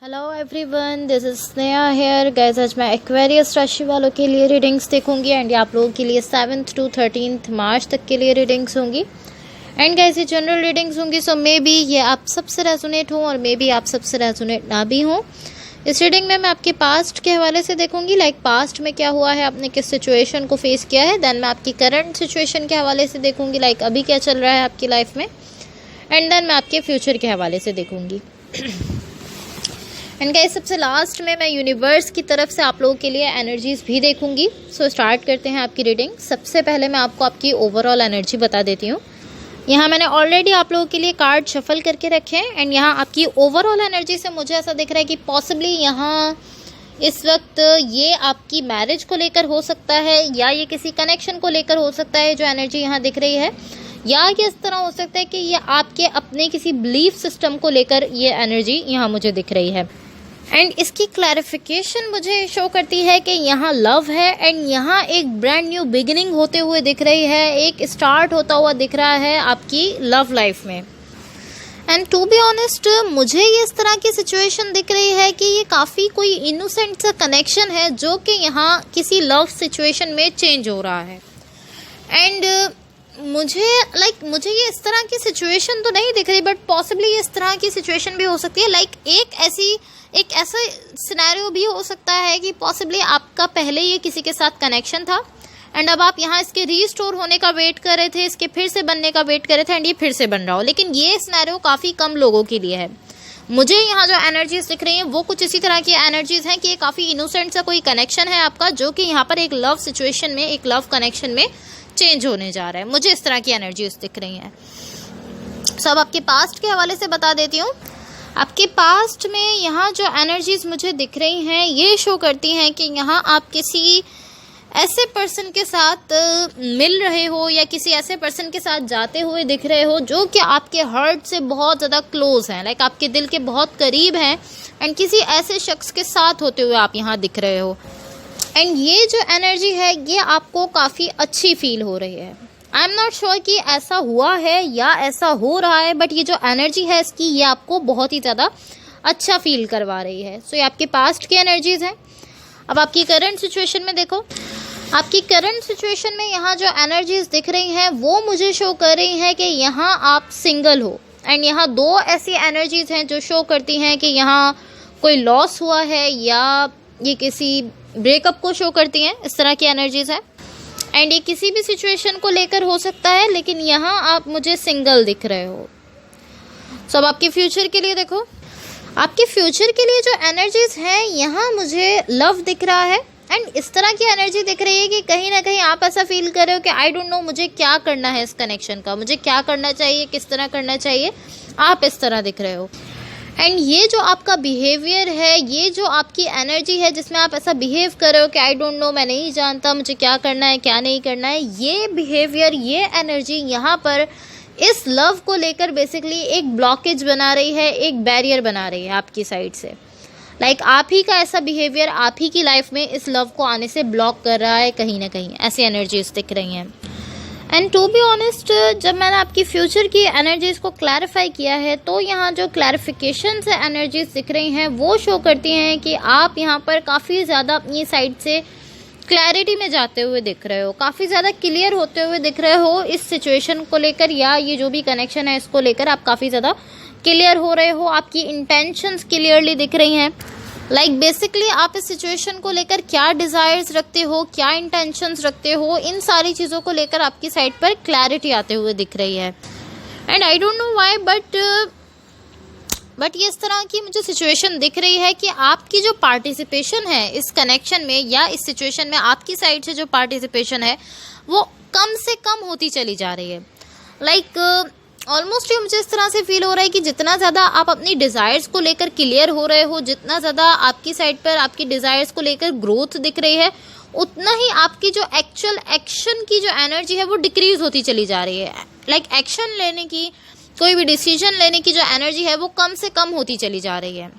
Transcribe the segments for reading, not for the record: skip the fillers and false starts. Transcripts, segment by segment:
Hello everyone, this is Sneha here. Guys, आज मैं Aquarius राशि वालों के लिए रीडिंग्स देखूंगी एंड आप लोगों के लिए 7th to 13th मार्च तक के लिए रीडिंग्स होंगी। एंड गाइस, ये जनरल रीडिंग्स होंगी, सो मे बी ये आप सबसे रेजोनेट हो और मे बी आप सबसे रेजोनेट ना भी हो। इस रीडिंग में मैं आपके पास्ट के हवाले से देखूंगी, लाइक पास्ट में क्या हुआ है, आपने किस सिचुएशन को फेस किया है। देन मैं आपकी करंट सिचुएशन के हवाले से देखूंगी, लाइक अभी क्या चल रहा है आपकी लाइफ में। एंड देन मैं आपके फ्यूचर के हवाले से देखूंगी। एंड गाइस, सबसे लास्ट में मैं यूनिवर्स की तरफ से आप लोगों के लिए एनर्जीज भी देखूंगी। सो स्टार्ट करते हैं आपकी रीडिंग। सबसे पहले मैं आपको आपकी ओवरऑल एनर्जी बता देती हूँ। यहाँ मैंने ऑलरेडी आप लोगों के लिए कार्ड शफल करके रखे हैं एंड यहाँ आपकी ओवरऑल एनर्जी से मुझे ऐसा दिख रहा है कि पॉसिबली यहाँ इस वक्त ये आपकी मैरिज को लेकर हो सकता है या ये किसी कनेक्शन को लेकर हो सकता है, जो एनर्जी यहाँ दिख रही है, या ये इस तरह हो सकता है कि ये आपके अपने किसी बिलीफ सिस्टम को लेकर ये एनर्जी यहाँ मुझे दिख रही है। एंड इसकी क्लैरिफिकेशन मुझे शो करती है कि यहाँ लव है एंड यहाँ एक ब्रांड न्यू बिगिनिंग होते हुए दिख रही है, एक स्टार्ट होता हुआ दिख रहा है आपकी लव लाइफ में। एंड टू बी ऑनेस्ट, मुझे ये इस तरह की सिचुएशन दिख रही है कि ये काफ़ी कोई इनोसेंट सा कनेक्शन है जो कि यहाँ किसी लव सिचुएशन में चेंज हो रहा है। एंड मुझे ये इस तरह की सिचुएशन तो नहीं दिख रही, बट पॉसिबली इस तरह की सिचुएशन भी हो सकती है। लाइक एक ऐसा सिनेरियो भी हो सकता है कि पॉसिबली आपका पहले ये किसी के साथ कनेक्शन था एंड अब आप यहाँ इसके रीस्टोर होने का वेट कर रहे थे, इसके फिर से बनने का वेट कर रहे थे एंड ये फिर से बन रहा हो। लेकिन ये सिनेरियो काफ़ी कम लोगों के लिए है। मुझे यहाँ जो एनर्जीज दिख रही हैं वो कुछ इसी तरह की एनर्जीज हैं कि ये काफ़ी इनोसेंट सा कोई कनेक्शन है आपका, जो कि यहाँ पर एक लव सिचुएशन में, एक लव कनेक्शन में चेंज होने जा रहा है। मुझे इस तरह की एनर्जीज दिख रही हैं। सो अब आपके पास्ट के हवाले से बता देती हूँ। आपके पास्ट में यहाँ जो एनर्जीज मुझे दिख रही हैं ये शो करती हैं कि यहाँ आप किसी ऐसे पर्सन के साथ मिल रहे हो या किसी ऐसे पर्सन के साथ जाते हुए दिख रहे हो जो कि आपके हार्ट से बहुत ज़्यादा क्लोज हैं, लाइक आपके दिल के बहुत करीब हैं एंड किसी ऐसे शख्स के साथ होते हुए आप यहाँ दिख रहे हो। एंड ये जो एनर्जी है ये आपको काफ़ी अच्छी फील हो रही है। आई एम नॉट श्योर कि ऐसा हुआ है या ऐसा हो रहा है, बट ये जो एनर्जी है इसकी ये आपको बहुत ही ज़्यादा अच्छा फील करवा रही है। सो ये आपके पास्ट की एनर्जीज हैं। अब आपकी करंट सिचुएशन में देखो। आपकी करंट सिचुएशन में यहाँ जो एनर्जीज दिख रही हैं वो मुझे शो कर रही हैं कि यहाँ आप सिंगल हो एंड यहाँ दो ऐसी एनर्जीज हैं जो शो करती हैं कि यहाँ कोई लॉस हुआ है या ये किसी ब्रेकअप को शो करती हैं। इस तरह की एनर्जीज है एंड ये किसी भी सिचुएशन को लेकर हो सकता है, लेकिन यहाँ आप मुझे सिंगल दिख रहे हो। सो अब आपके फ्यूचर के लिए देखो। आपके फ्यूचर के लिए जो एनर्जीज हैं यहाँ मुझे लव दिख रहा है एंड इस तरह की एनर्जी दिख रही है कि कहीं ना कहीं आप ऐसा फील कर रहे हो कि आई डोंट नो मुझे क्या करना है इस कनेक्शन का, मुझे क्या करना चाहिए, किस तरह करना चाहिए। आप इस तरह दिख रहे हो एंड ये जो आपका बिहेवियर है, ये जो आपकी एनर्जी है जिसमें आप ऐसा बिहेव कर रहे हो कि आई डोंट नो, मैं नहीं जानता मुझे क्या करना है क्या नहीं करना है, ये बिहेवियर, ये एनर्जी यहाँ पर इस लव को लेकर बेसिकली एक ब्लॉकेज बना रही है, एक बैरियर बना रही है आपकी साइड से। लाइक आप ही का ऐसा बिहेवियर आप ही की लाइफ में इस लव को आने से ब्लॉक कर रहा है कहीं ना कहीं। ऐसी एनर्जीज दिख रही हैं। एंड टू बी ऑनेस्ट, जब मैंने आपकी फ्यूचर की एनर्जीज़ को क्लैरिफाई किया है तो यहाँ जो क्लैरिफिकेशन से एनर्जीज दिख रही हैं वो शो करती हैं कि आप यहाँ पर काफ़ी ज़्यादा अपनी साइड से क्लैरिटी में जाते हुए दिख रहे हो, काफ़ी ज़्यादा क्लियर होते हुए दिख रहे हो इस सिचुएशन को लेकर, या ये जो भी कनेक्शन है इसको लेकर आप काफ़ी ज़्यादा क्लियर हो रहे हो। आपकी इंटेंशंस क्लियरली दिख रही हैं। लाइक बेसिकली आप इस सिचुएशन को लेकर क्या डिज़ायर्स रखते हो, क्या इंटेंशंस रखते हो, इन सारी चीज़ों को लेकर आपकी साइड पर क्लैरिटी आते हुए दिख रही है। And I don't know why, but ये इस तरह की मुझे सिचुएशन दिख रही है कि आपकी जो पार्टिसिपेशन है इस कनेक्शन में या इस सिचुएशन में, आपकी साइड से जो पार्टिसिपेशन है वो कम से कम होती चली जा रही है। लाइक ऑलमोस्ट ये मुझे इस तरह से फील हो रहा है कि जितना ज़्यादा आप अपनी डिज़ायर्स को लेकर क्लियर हो रहे हो, जितना ज़्यादा आपकी साइड पर आपकी डिज़ायर्स को लेकर ग्रोथ दिख रही है, उतना ही आपकी जो एक्चुअल एक्शन की जो एनर्जी है वो डिक्रीज होती चली जा रही है। लाइक एक्शन लेने की, कोई भी डिसीजन लेने की जो एनर्जी है वो कम से कम होती चली जा रही है।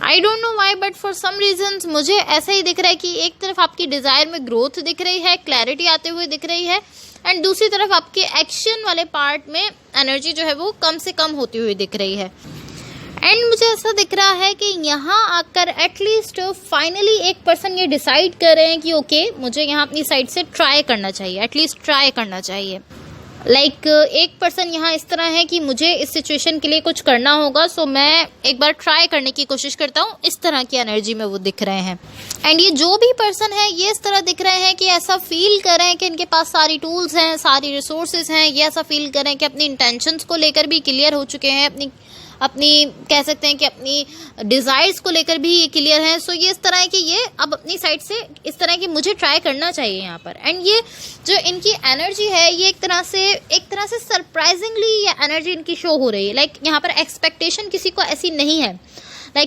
I don't know why, but for some reasons मुझे ऐसा ही दिख रहा है कि एक तरफ आपकी डिज़ायर में ग्रोथ दिख रही है, क्लैरिटी आते हुए दिख रही है एंड दूसरी तरफ आपके एक्शन वाले पार्ट में एनर्जी जो है वो कम से कम होती हुई दिख रही है। एंड मुझे ऐसा दिख रहा है कि यहाँ आकर एटलीस्ट फाइनली एक पर्सन ये डिसाइड कर रहे हैं कि ओके मुझे यहाँ अपनी साइड से ट्राई करना चाहिए, एटलीस्ट ट्राई करना चाहिए। लाइक एक पर्सन यहाँ इस तरह है कि मुझे इस सिचुएशन के लिए कुछ करना होगा, सो मैं एक बार ट्राई करने की कोशिश करता हूँ। इस तरह की एनर्जी में वो दिख रहे हैं। एंड ये जो भी पर्सन है ये इस तरह दिख रहे हैं कि ऐसा फील कर रहे हैं कि इनके पास सारी टूल्स हैं, सारी रिसोर्सेज हैं। ये ऐसा फील कर रहे हैं कि अपनी इंटेंशंस को लेकर भी क्लियर हो चुके हैं, अपनी कह सकते हैं कि अपनी डिज़ायर्स को लेकर भी ये क्लियर है। सो ये इस तरह है कि ये अब अपनी साइड से इस तरह की मुझे ट्राई करना चाहिए यहाँ पर। एंड ये जो इनकी एनर्जी है ये एक तरह से सरप्राइजिंगली ये एनर्जी इनकी शो हो रही है। लाइक यहाँ पर एक्सपेक्टेशन किसी को ऐसी नहीं है,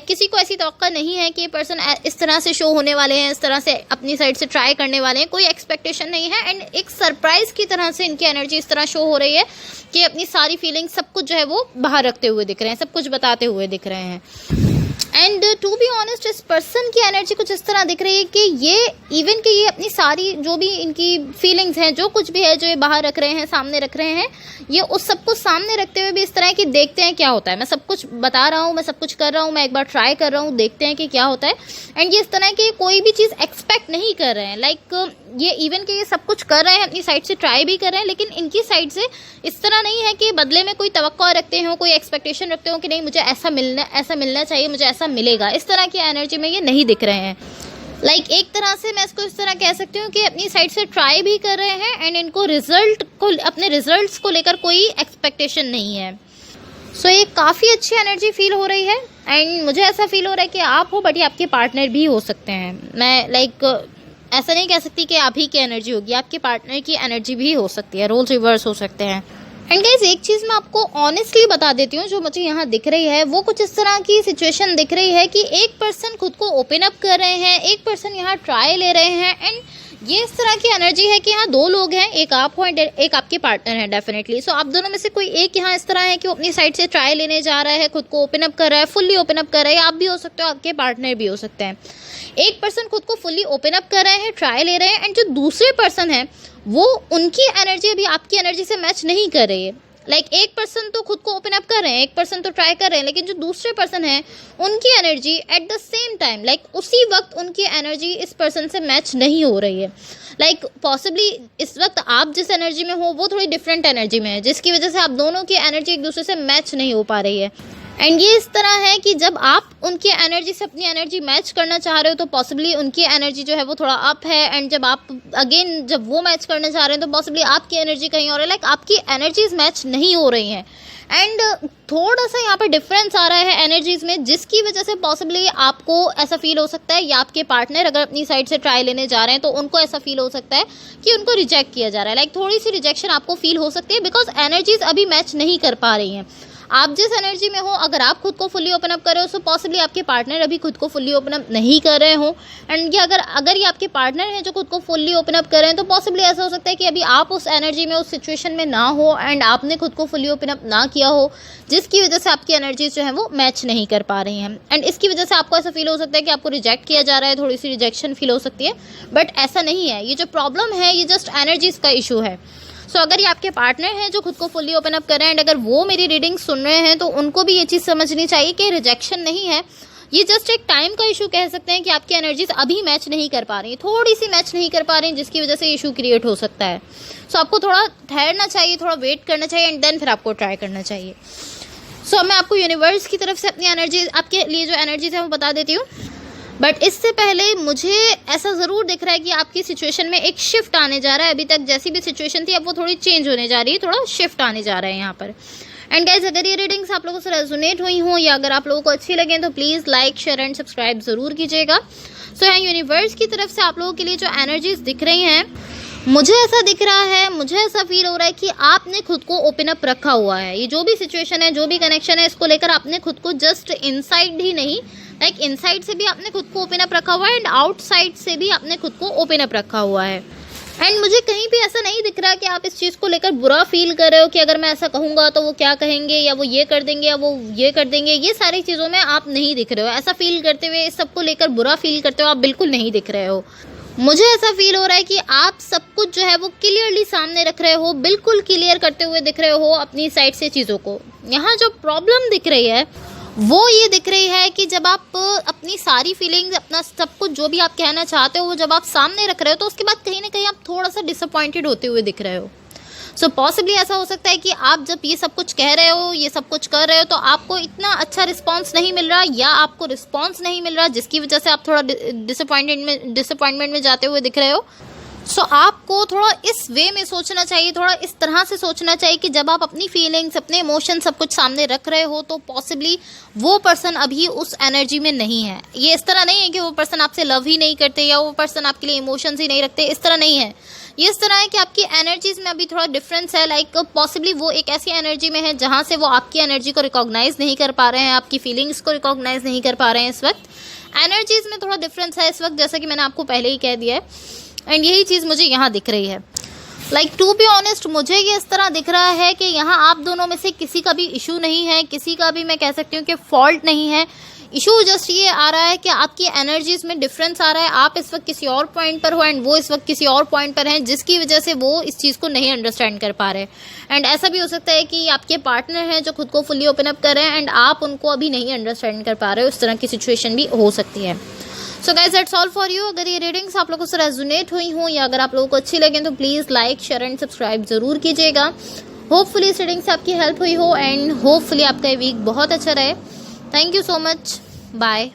किसी को ऐसी तवक्का नहीं है कि ये पर्सन इस तरह से शो होने वाले हैं, इस तरह से अपनी साइड से ट्राई करने वाले हैं। कोई एक्सपेक्टेशन नहीं है। एंड एक सरप्राइज की तरह से इनकी एनर्जी इस तरह शो हो रही है कि अपनी सारी फीलिंग सब कुछ जो है वो बाहर रखते हुए दिख रहे हैं, सब कुछ बताते हुए दिख रहे हैं। एंड टू बी ऑनेस्ट इस पर्सन की एनर्जी कुछ इस तरह दिख रही है कि ये इवन कि ये अपनी सारी जो भी इनकी फीलिंग्स हैं, जो कुछ भी है जो ये बाहर रख रहे हैं, सामने रख रहे हैं, ये उस सब कुछ सामने रखते हुए भी इस तरह है कि देखते हैं क्या होता है। मैं सब कुछ बता रहा हूँ, मैं सब कुछ कर रहा हूँ, मैं एक बार ट्राई कर रहा हूँ, देखते हैं कि क्या होता है। एंड ये इस तरह की कोई भी चीज़ एक्सपेक्ट नहीं कर रहे हैं। लाइक ये इवन कि ये सब कुछ कर रहे हैं, अपनी साइड से ट्राई भी कर रहे हैं, लेकिन इनकी साइड से इस तरह नहीं है कि बदले में कोई तवक्को रखते हो, कोई एक्सपेक्टेशन रखते हो कि नहीं मुझे ऐसा मिलना चाहिए, मुझे ऐसा मिलेगा। इस तरह की एनर्जी में ये नहीं दिख रहे हैं। लाइक एक तरह से मैं इसको इस तरह कह सकती हूँ कि अपनी साइड से ट्राई भी कर रहे हैं एंड इनको अपने रिजल्ट्स को लेकर कोई एक्सपेक्टेशन नहीं है। सो ये काफ़ी अच्छी एनर्जी फील हो रही है। एंड मुझे ऐसा फील हो रहा है कि आप हो बट ये आपके पार्टनर भी हो सकते हैं। मैं ऐसा नहीं कह सकती कि आप ही की एनर्जी होगी, आपके पार्टनर की एनर्जी भी हो सकती है, रोल रिवर्स हो सकते हैं। एंड गाइस एक चीज़ मैं आपको ऑनेस्टली बता देती हूँ, जो मुझे यहाँ दिख रही है वो कुछ इस तरह की सिचुएशन दिख रही है कि एक पर्सन खुद को ओपन अप कर रहे हैं, एक पर्सन यहाँ ट्राई ले रहे हैं। एंड ये इस तरह की एनर्जी है कि यहाँ दो लोग हैं, एक आप हो एंड एक आपके पार्टनर है डेफिनेटली। सो आप दोनों में से कोई एक यहाँ इस तरह है कि वो अपनी साइड से ट्राई लेने जा रहा है, खुद को ओपन अप कर रहा है, फुल्ली ओपन अप कर रहा है। आप भी हो सकते हो, आपके पार्टनर भी हो सकते हैं। एक पर्सन खुद को फुल्ली ओपन अप कर रहे हैं, ट्राई ले रहे हैं। एंड जो दूसरे पर्सन है वो उनकी एनर्जी अभी आपकी एनर्जी से मैच नहीं कर रही है। लाइक एक पर्सन तो खुद को ओपन अप कर रहे हैं, एक पर्सन तो ट्राई कर रहे हैं, लेकिन जो दूसरे पर्सन है उनकी energy at the same time उसी वक्त उनकी एनर्जी इस पर्सन से मैच नहीं हो रही है। पॉसिबली इस वक्त आप जिस एनर्जी में हो वो थोड़ी डिफरेंट एनर्जी में है, जिसकी वजह से आप दोनों की एनर्जी एक दूसरे से मैच नहीं हो पा रही है। एंड ये इस तरह है कि जब आप उनकी एनर्जी से अपनी एनर्जी मैच करना चाह रहे हो तो पॉसिबली उनकी एनर्जी जो है वो थोड़ा अप है। एंड जब वो मैच करना चाह रहे हैं तो पॉसिबली आपकी एनर्जी कहीं और है। आपकी एनर्जीज मैच नहीं हो रही हैं। एंड थोड़ा सा यहाँ पर डिफरेंस आ रहा है एनर्जीज में, जिसकी वजह से पॉसिबली आपको ऐसा फील हो सकता है, या आपके पार्टनर अगर अपनी साइड से ट्राई लेने जा रहे हैं तो उनको ऐसा फील हो सकता है कि उनको रिजेक्ट किया जा रहा है। थोड़ी सी रिजेक्शन आपको फील हो सकती है, बिकॉज एनर्जीज अभी मैच नहीं कर पा रही हैं। आप जिस एनर्जी में हो, अगर आप खुद को फुल्ली ओपन अप कर रहे हो, सो पॉसिबली आपके पार्टनर अभी खुद को फुल्ली ओपन अप नहीं कर रहे हो। एंड ये अगर ये आपके पार्टनर हैं जो खुद को फुल्ली ओपन अप कर रहे हैं, तो पॉसिबली ऐसा हो सकता है कि अभी आप उस एनर्जी में, उस सिचुएशन में ना हो एंड आपने खुद को फुल्ली ओपन अप ना किया हो, जिसकी वजह से आपकी एनर्जीज जो है वो मैच नहीं कर पा रही हैं। एंड इसकी वजह से आपको ऐसा फील हो सकता है कि आपको रिजेक्ट किया जा रहा है, थोड़ी सी रिजेक्शन फील हो सकती है। बट ऐसा नहीं है, ये जो प्रॉब्लम है ये जस्ट एनर्जीज का इशू है। सो अगर ये आपके पार्टनर हैं जो खुद को फुल्ली ओपन अप कर रहे हैं एंड अगर वो मेरी रीडिंग सुन रहे हैं, तो उनको भी ये चीज़ समझनी चाहिए कि रिजेक्शन नहीं है, ये जस्ट एक टाइम का इशू कह सकते हैं कि आपकी एनर्जीज अभी मैच नहीं कर पा रही, थोड़ी सी मैच नहीं कर पा रही, जिसकी वजह से इशू क्रिएट हो सकता है। सो आपको थोड़ा ठहरना चाहिए, थोड़ा वेट करना चाहिए एंड देन फिर आपको ट्राई करना चाहिए। सो मैं आपको यूनिवर्स की तरफ से अपनी एनर्जी, आपके लिए जो एनर्जीज है वो बता देती हूँ। बट इससे पहले मुझे ऐसा ज़रूर दिख रहा है कि आपकी सिचुएशन में एक शिफ्ट आने जा रहा है। अभी तक जैसी भी सिचुएशन थी अब वो थोड़ी चेंज होने जा रही है, थोड़ा शिफ्ट आने जा रहा है यहाँ पर। एंड गाइज अगर ये रीडिंग्स आप लोगों से रेजोनेट हुई हों या अगर आप लोगों को अच्छी लगे तो please like, share and subscribe ज़रूर कीजिएगा। सो यहाँ यूनिवर्स की तरफ से आप लोगों के लिए जो एनर्जीज दिख रही हैं, मुझे ऐसा दिख रहा है, मुझे ऐसा फील हो रहा है कि आपने खुद को ओपन अप रखा हुआ है। ये जो भी सिचुएशन है, जो भी कनेक्शन है, इसको लेकर आपने खुद को जस्ट इनसाइड ही नहीं, इनसाइड से भी आपने खुद को ओपन अप रखा हुआ है एंड आउटसाइड से भी आपने खुद को ओपन अप रखा हुआ है। एंड मुझे कहीं भी ऐसा नहीं दिख रहा कि आप इस चीज़ को लेकर बुरा फील कर रहे हो कि अगर मैं ऐसा कहूँगा तो वो क्या कहेंगे, या वो ये कर देंगे, या वो ये कर देंगे। ये सारी चीज़ों में आप नहीं दिख रहे हो, ऐसा फील करते हुए, इस सबको लेकर बुरा फील करते हो आप बिल्कुल नहीं दिख रहे हो। मुझे ऐसा फील हो रहा है कि आप सब कुछ जो है वो क्लियरली सामने रख रहे हो, बिल्कुल क्लियर करते हुए दिख रहे हो अपनी साइड से चीज़ों को। यहाँ जो प्रॉब्लम दिख रही है वो ये दिख रही है कि जब आप अपनी सारी फीलिंग्स, अपना सब कुछ जो भी आप कहना चाहते हो वो जब आप सामने रख रहे हो तो उसके बाद कहीं ना कहीं आप थोड़ा सा डिसअपॉइंटेड होते हुए दिख रहे हो। सो पॉसिबली ऐसा हो सकता है कि आप जब ये सब कुछ कह रहे हो, ये सब कुछ कर रहे हो, तो आपको इतना अच्छा रिस्पांस नहीं मिल रहा या आपको रिस्पांस नहीं मिल रहा, जिसकी वजह से आप थोड़ा डिसअपॉइंटमेंट में जाते हुए दिख रहे हो। सो आपको थोड़ा इस वे में सोचना चाहिए, थोड़ा इस तरह से सोचना चाहिए कि जब आप अपनी फीलिंग्स, अपने इमोशन सब कुछ सामने रख रहे हो तो पॉसिबली वो पर्सन अभी उस एनर्जी में नहीं है। ये इस तरह नहीं है कि वो पर्सन आपसे लव ही नहीं करते या वो पर्सन आपके लिए इमोशंस ही नहीं रखते, इस तरह नहीं है। ये इस तरह है कि आपकी एनर्जीज में अभी थोड़ा डिफरेंस है। लाइक पॉसिबली वो एक ऐसी एनर्जी में है जहाँ से वो आपकी एनर्जी को रिकॉग्नाइज नहीं कर पा रहे हैं, आपकी फीलिंग्स को रिकॉग्नाइज नहीं कर पा रहे हैं। इस वक्त एनर्जीज में थोड़ा डिफरेंस है इस वक्त, जैसा कि मैंने आपको पहले ही कह दिया है। एंड यही चीज़ मुझे यहाँ दिख रही है। लाइक टू बी ऑनेस्ट, मुझे ये इस तरह दिख रहा है कि यहाँ आप दोनों में से किसी का भी इशू नहीं है, किसी का भी मैं कह सकती हूँ कि फॉल्ट नहीं है। इशू जस्ट ये आ रहा है कि आपकी एनर्जीज में डिफरेंस आ रहा है। आप इस वक्त किसी और पॉइंट पर हो एंड वो इस वक्त किसी और पॉइंट पर हैं, जिसकी वजह से वो इस चीज़ को नहीं अंडरस्टैंड कर पा रहे। एंड ऐसा भी हो सकता है कि आपके पार्टनर हैं जो खुद को फुली ओपन अप कर रहे हैं एंड आप उनको अभी नहीं अंडरस्टैंड कर पा रहे हो। इस तरह की सिचुएशन भी हो सकती है। So guys that's all for you. अगर ये रीडिंग्स आप लोगों से रेजोनेट हुई हों या अगर आप लोगों को अच्छी लगे तो please like, share and subscribe जरूर कीजिएगा। होपफुली इस रीडिंग से आपकी हेल्प हुई हो एंड होपफुली आपका वीक बहुत अच्छा रहे। Thank you so much. Bye.